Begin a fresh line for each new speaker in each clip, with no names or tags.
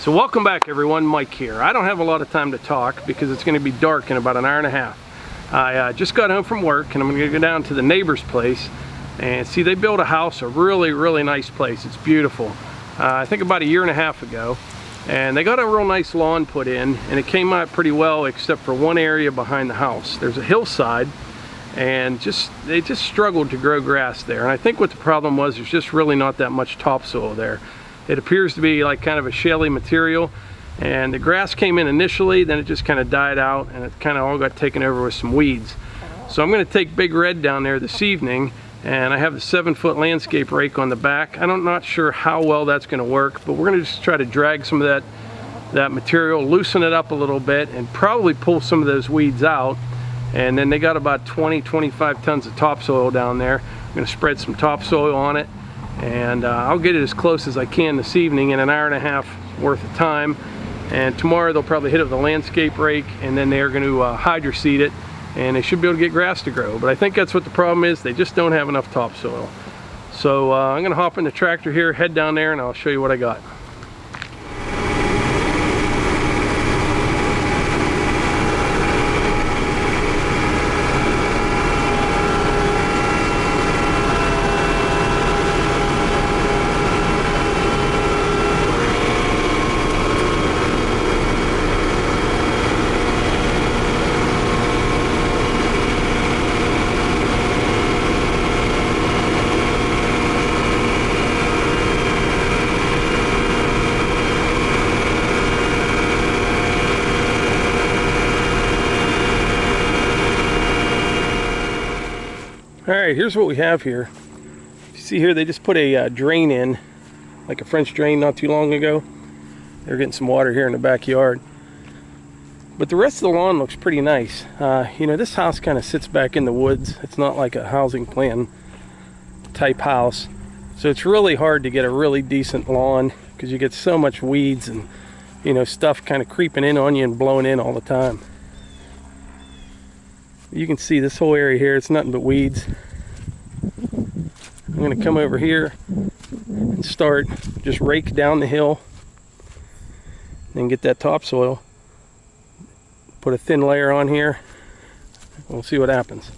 So welcome back everyone, Mike here. I don't have a lot of time to talk because it's going to be dark in about an hour and a half. I just got home from work and I'm going to go down to the neighbor's place and see they built a house, a really nice place. It's beautiful. I think about a year and a half ago, and they got a real nice lawn put in and it came out pretty well except for one area behind the house. There's a hillside and they just struggled to grow grass there, and I think what the problem was, there's just really not that much topsoil there. It appears to be like kind of a shaly material, and the grass came in initially, then it just kind of died out and it kind of all got taken over with some weeds. So I'm going to take Big Red down there this evening, and I have the 7-foot landscape rake on the back. I'm not sure how well that's going to work, but we're going to just try to drag some of that material, loosen it up a little bit, and probably pull some of those weeds out. And then they got about 20-25 tons of topsoil down there. I'm going to spread some topsoil on it, and I'll get it as close as I can this evening in an hour and a half worth of time. And tomorrow they'll probably hit it with a landscape rake, and then they're going to hydroseed it, and they should be able to get grass to grow. But I think that's what the problem is. They just don't have enough topsoil. So I'm going to hop in the tractor here, head down there, and I'll show you what I got. Alright, here's what we have here. You see here, they just put a drain in, like a French drain not too long ago. They're getting some water here in the backyard. But the rest of the lawn looks pretty nice. You know, this house kind of sits back in the woods. It's not like a housing plan type house. So it's really hard to get a really decent lawn because you get so much weeds and, you know, stuff kind of creeping in on you and blowing in all the time. You can see this whole area here, it's nothing but weeds. I'm going to come over here and start just rake down the hill and get that topsoil. Put a thin layer on here. We'll see what happens.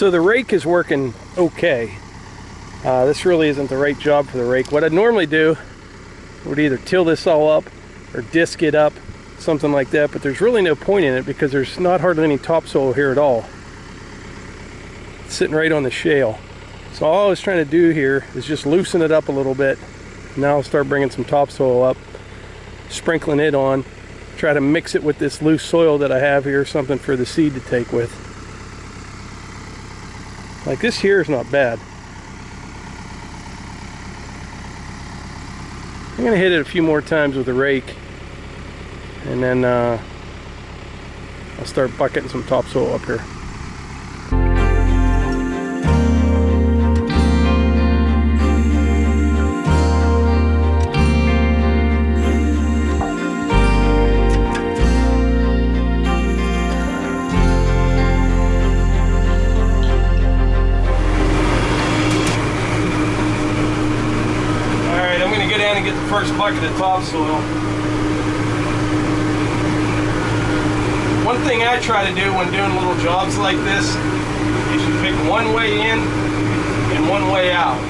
So the rake is working okay. This really isn't the right job for the rake. What I'd normally do would either till this all up or disc it up, something like that, but there's really no point in it because there's not hardly any topsoil here at all. It's sitting right on the shale. So all I was trying to do here is just loosen it up a little bit. Now I'll start bringing some topsoil up, sprinkling it on, try to mix it with this loose soil that I have here, something for the seed to take with. Like this here is not bad. I'm gonna hit it a few more times with a rake, and then I'll start bucketing some topsoil up here. Get the first bucket of topsoil. One thing I try to do when doing little jobs like this is you pick one way in and one way out.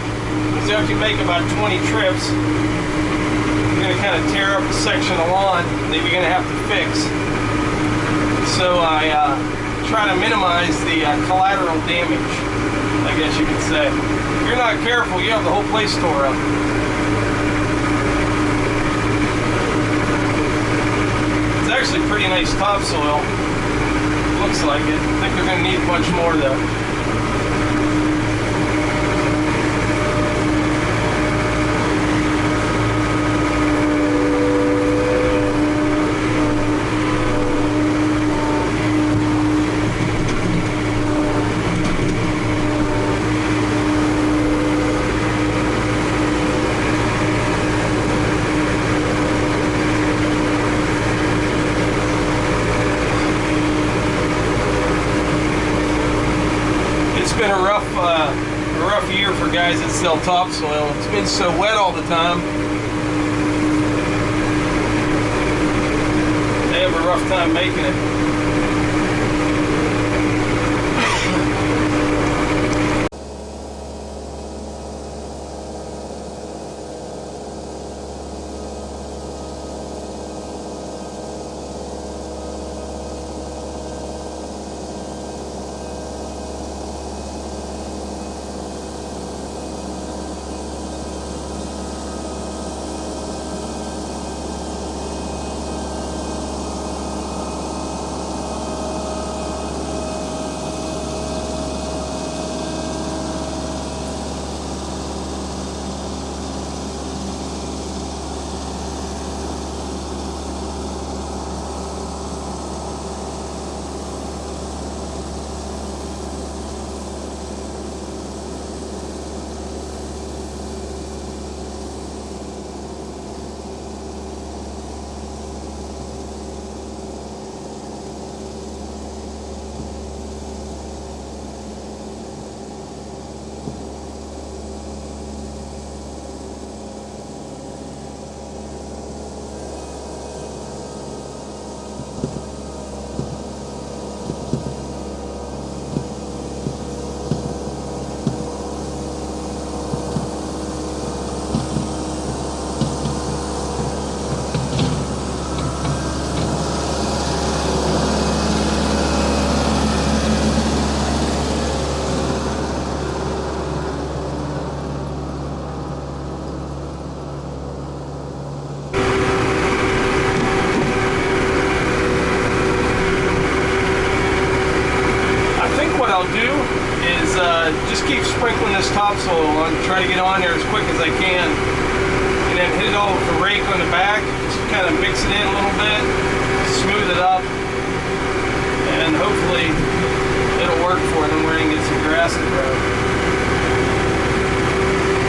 So if you make about 20 trips, you're going to kind of tear up a section of lawn that you're going to have to fix. So I try to minimize the collateral damage, I guess you could say. If you're not careful, you have the whole place tore up. Actually pretty nice topsoil. Looks like it. I think we're going to need a bunch more though. Been a rough year for guys that sell topsoil. It's been so wet all the time. They have a rough time making it. Just keep sprinkling this topsoil on, try to get on there as quick as I can, and then hit it all with the rake on the back, just kind of mix it in a little bit, smooth it up, and hopefully it'll work for it, and we're going to get some grass to grow.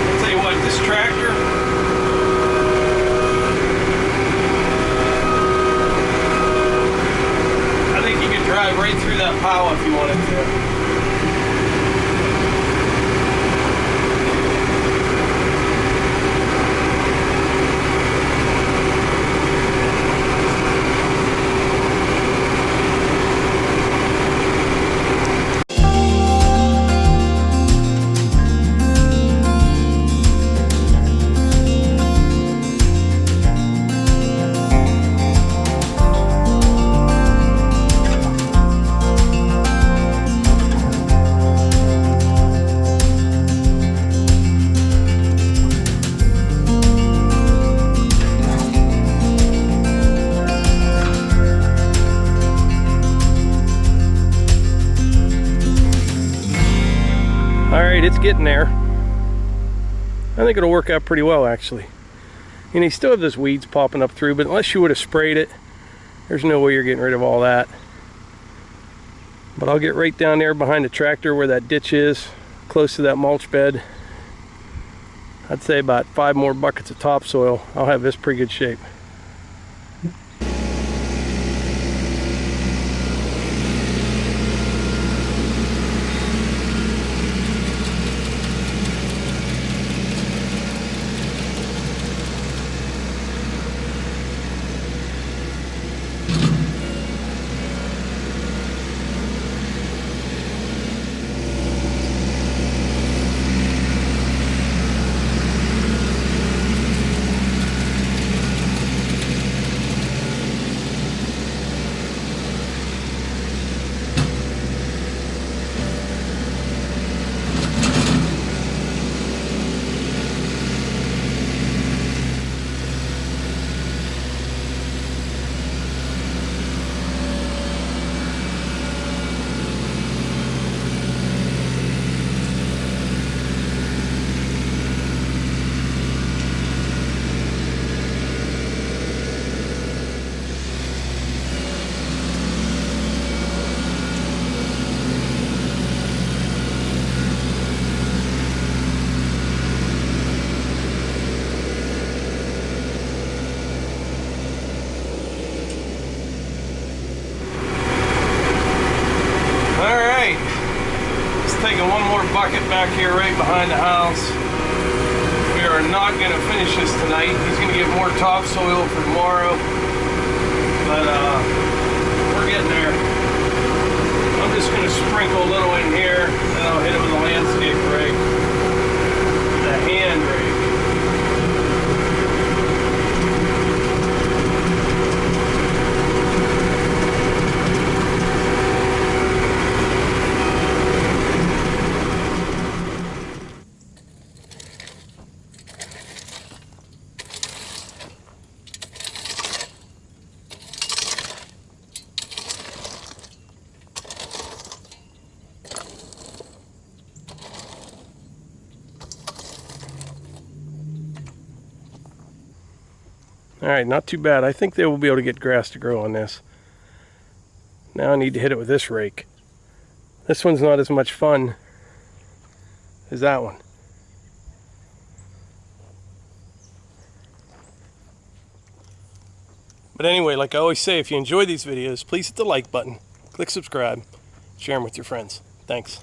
I'll tell you what, this tractor, I think you could drive right through that pile if you wanted to. getting there. I think it'll work out pretty well, actually. And you still have those weeds popping up through, but unless you would have sprayed it, there's no way you're getting rid of all that. But I'll get right down there behind the tractor where that ditch is, close to that mulch bed. I'd say about 5 more buckets of topsoil. I'll have this pretty good shape. Taking one more bucket back here right behind the house. We are not going to finish this tonight. He's going to get more topsoil for tomorrow. But we're getting there. I'm just going to sprinkle a little in here, and I'll hit it with a landscape rake. The hand rake. Alright, not too bad. I think they will be able to get grass to grow on this. Now I need to hit it with this rake. This one's not as much fun as that one. But anyway, like I always say, if you enjoy these videos, please hit the like button, click subscribe, share them with your friends. Thanks.